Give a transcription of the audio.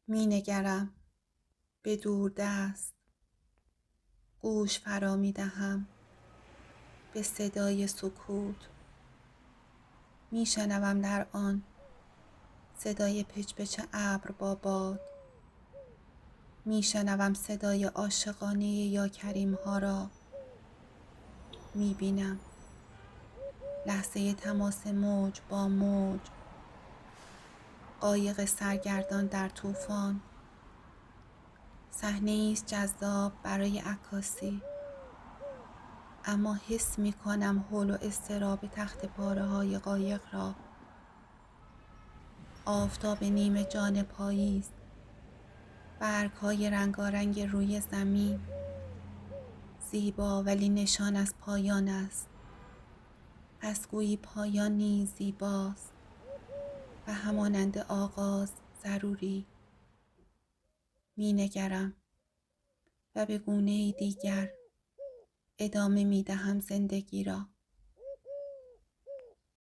می نگرم به دوردست، گوش فرا می دهم به صدای سکوت. می شنوم در آن صدای پچ‌پچ ابر با باد. می شنوم صدای عاشقانه یا کریم ها را. می بینم لحظه تماس موج با موج، قایق سرگردان در طوفان. صحنه‌ای است جذاب برای عکاسی، اما حس می کنم هول و اضطراب تخت پاره‌های قایق را. آفتاب نیمه جان پاییز، برگ‌های رنگارنگ روی زمین، زیبا ولی نشان از پایان است. پس گویی پایان نیز زیباست و همانند آغاز ضروری. می نگرم و به گونه‌ای دیگر ادامه می دهم زندگی را.